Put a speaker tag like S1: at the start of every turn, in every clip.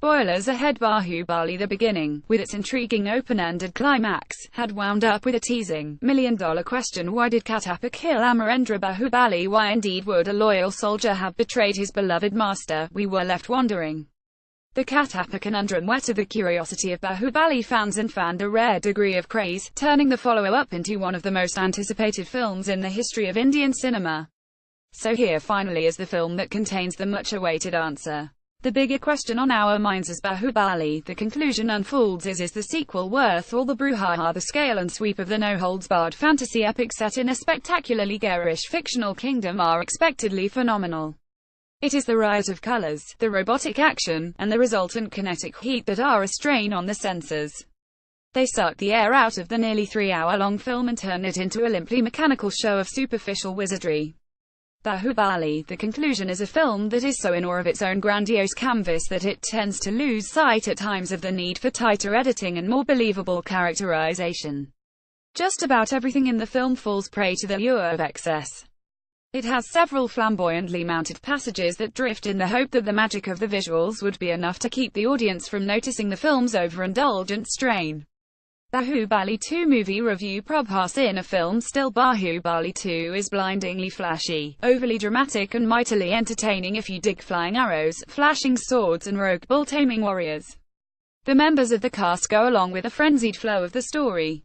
S1: Spoilers ahead. Baahubali The Beginning, with its intriguing open-ended climax, had wound up with a teasing, million-dollar question: why did Katappa kill Amarendra Baahubali? Why indeed would a loyal soldier have betrayed his beloved master? We were left wondering. The Katappa conundrum whetted the curiosity of Baahubali fans and fanned a rare degree of craze, turning the follow-up into one of the most anticipated films in the history of Indian cinema. So here finally is the film that contains the much-awaited answer. The bigger question on our minds as Baahubali, the conclusion unfolds, is the sequel worth all the brouhaha? The scale and sweep of the no-holds-barred fantasy epic set in a spectacularly garish fictional kingdom are expectedly phenomenal. It is the riot of colors, the robotic action, and the resultant kinetic heat that are a strain on the senses. They suck the air out of the nearly 3-hour-long film and turn it into a limply mechanical show of superficial wizardry. Baahubali, the conclusion, is a film that is so in awe of its own grandiose canvas that it tends to lose sight at times of the need for tighter editing and more believable characterization. Just about everything in the film falls prey to the lure of excess. It has several flamboyantly mounted passages that drift in the hope that the magic of the visuals would be enough to keep the audience from noticing the film's overindulgent strain. Baahubali 2 movie review. Prabhas in a film still. Baahubali 2 is blindingly flashy, overly dramatic and mightily entertaining if you dig flying arrows, flashing swords and rogue bull-taming warriors. The members of the cast go along with the frenzied flow of the story.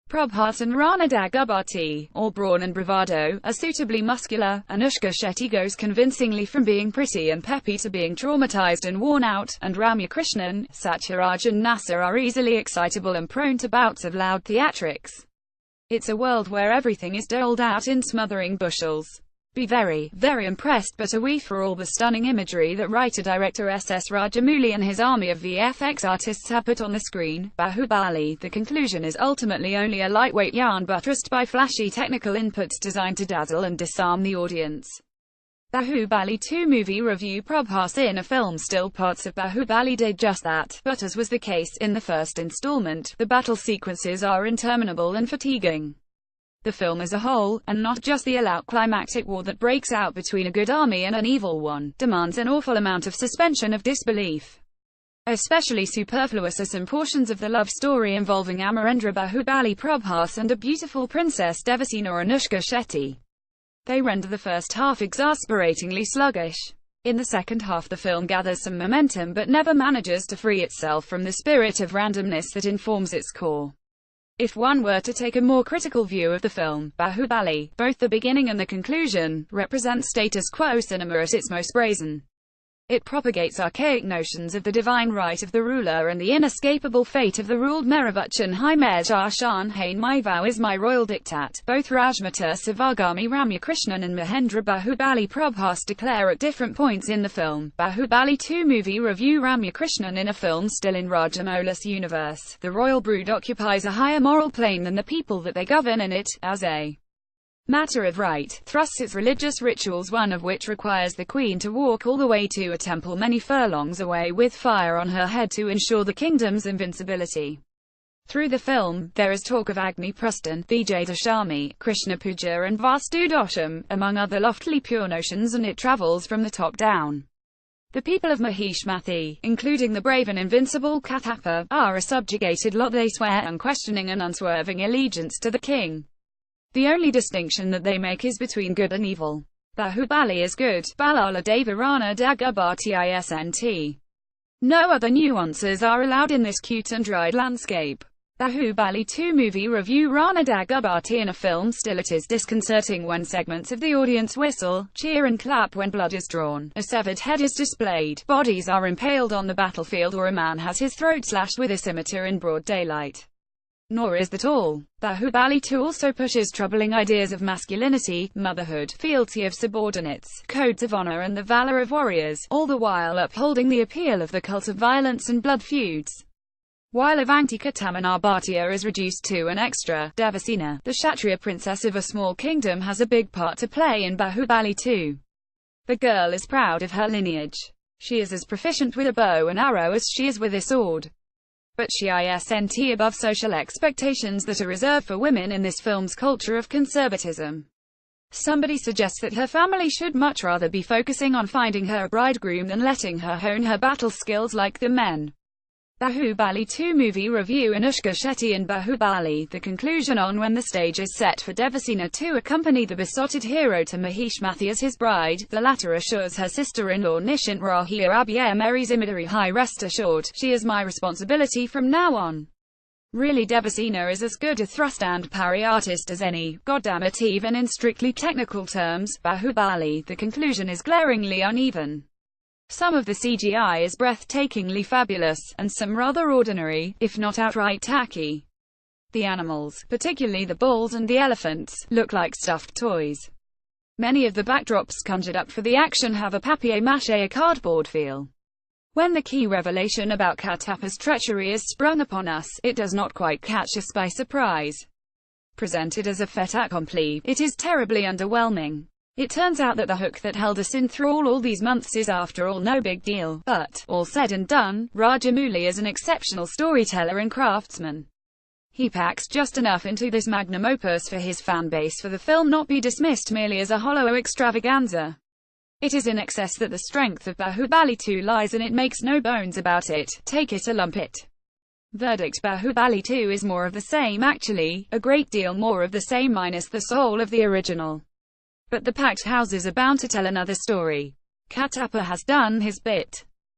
S1: Prabhas and Rana Daggubati, all brawn and bravado, are suitably muscular. Anushka Shetty goes convincingly from being pretty and peppy to being traumatized and worn out, and Ramya Krishnan, Satyaraj and Nasser are easily excitable and prone to bouts of loud theatrics. It's a world where everything is doled out in smothering bushels. Be very, very impressed, but a we for all the stunning imagery that writer-director S.S. Rajamouli and his army of VFX artists have put on the screen. Baahubali, the conclusion, is ultimately only a lightweight yarn buttressed by flashy technical inputs designed to dazzle and disarm the audience. Baahubali 2 movie review. Prabhas in a film still. Parts of Baahubali did just that, but as was the case in the first installment, the battle sequences are interminable and fatiguing. The film as a whole, and not just the all-out climactic war that breaks out between a good army and an evil one, demands an awful amount of suspension of disbelief. Especially superfluous are some portions of the love story involving Amarendra Baahubali Prabhas and a beautiful princess Devasena or Anushka Shetty. They render the first half exasperatingly sluggish. In the second half the film gathers some momentum but never manages to free itself from the spirit of randomness that informs its core. If one were to take a more critical view of the film, Baahubali, both the beginning and the conclusion, represent status quo cinema at its most brazen. It propagates archaic notions of the divine right of the ruler and the inescapable fate of the ruled. Merabutchan Hai Meja Shan Hain My Vow is My Royal Diktat. Both Rajmata Sivagami Ramya Krishnan and Mahendra Baahubali Prabhas declare at different points in the film. Baahubali 2 movie review. Ramya Krishnan in a film still in Rajamouli's universe. The royal brood occupies a higher moral plane than the people that they govern, and it, as a matter of right, thrusts its religious rituals, one of which requires the queen to walk all the way to a temple many furlongs away with fire on her head to ensure the kingdom's invincibility. Through the film, there is talk of Agni Prastan, Vijay Dashami, Krishna Puja and Vastu Dosham, among other loftily pure notions, and it travels from the top down. The people of Mahishmathi, including the brave and invincible Katappa, are a subjugated lot. They swear unquestioning and unswerving allegiance to the king. The only distinction that they make is between good and evil. Baahubali is good, Balala Devarana Daggubati isnt. No other nuances are allowed in this cute and dried landscape. Baahubali 2 movie review. Rana Daggubati in a film still. It is disconcerting when segments of the audience whistle, cheer and clap when blood is drawn, a severed head is displayed, bodies are impaled on the battlefield, or a man has his throat slashed with a scimitar in broad daylight. Nor is that all. Baahubali 2 also pushes troubling ideas of masculinity, motherhood, fealty of subordinates, codes of honor and the valor of warriors, all the while upholding the appeal of the cult of violence and blood feuds. While Avantika Tamana Bhatia is reduced to an extra, Devasena, the Kshatriya princess of a small kingdom, has a big part to play in Baahubali 2. The girl is proud of her lineage. She is as proficient with a bow and arrow as she is with a sword. But she isn't above social expectations that are reserved for women in this film's culture of conservatism. Somebody suggests that her family should much rather be focusing on finding her bridegroom than letting her hone her battle skills like the men. Baahubali 2 movie review. Anushka Shetty in Baahubali, the conclusion. On when the stage is set for Devasena to accompany the besotted hero to Mahishmathi as his bride, the latter assures her sister-in-law Nishant Rahia Abhya Mary Zimidari, "Hi, rest assured, she is my responsibility from now on. Really, Devasena is as good a thrust and parry artist as any, goddammit." Even in strictly technical terms, Baahubali, the conclusion, is glaringly uneven. Some of the CGI is breathtakingly fabulous, and some rather ordinary, if not outright tacky. The animals, particularly the bulls and the elephants, look like stuffed toys. Many of the backdrops conjured up for the action have a papier-mâché cardboard feel. When the key revelation about Katappa's treachery is sprung upon us, it does not quite catch us by surprise. Presented as a fait accompli, it is terribly underwhelming. It turns out that the hook that held us in thrall all these months is after all no big deal, but, all said and done, Rajamouli is an exceptional storyteller and craftsman. He packs just enough into this magnum opus for his fanbase for the film not be dismissed merely as a hollow extravaganza. It is in excess that the strength of Baahubali 2 lies, and it makes no bones about it. Take it or lump it. Verdict: Baahubali 2 is more of the same, actually, a great deal more of the same minus the soul of the original. But the packed houses are bound to tell another story. Katappa has done his bit.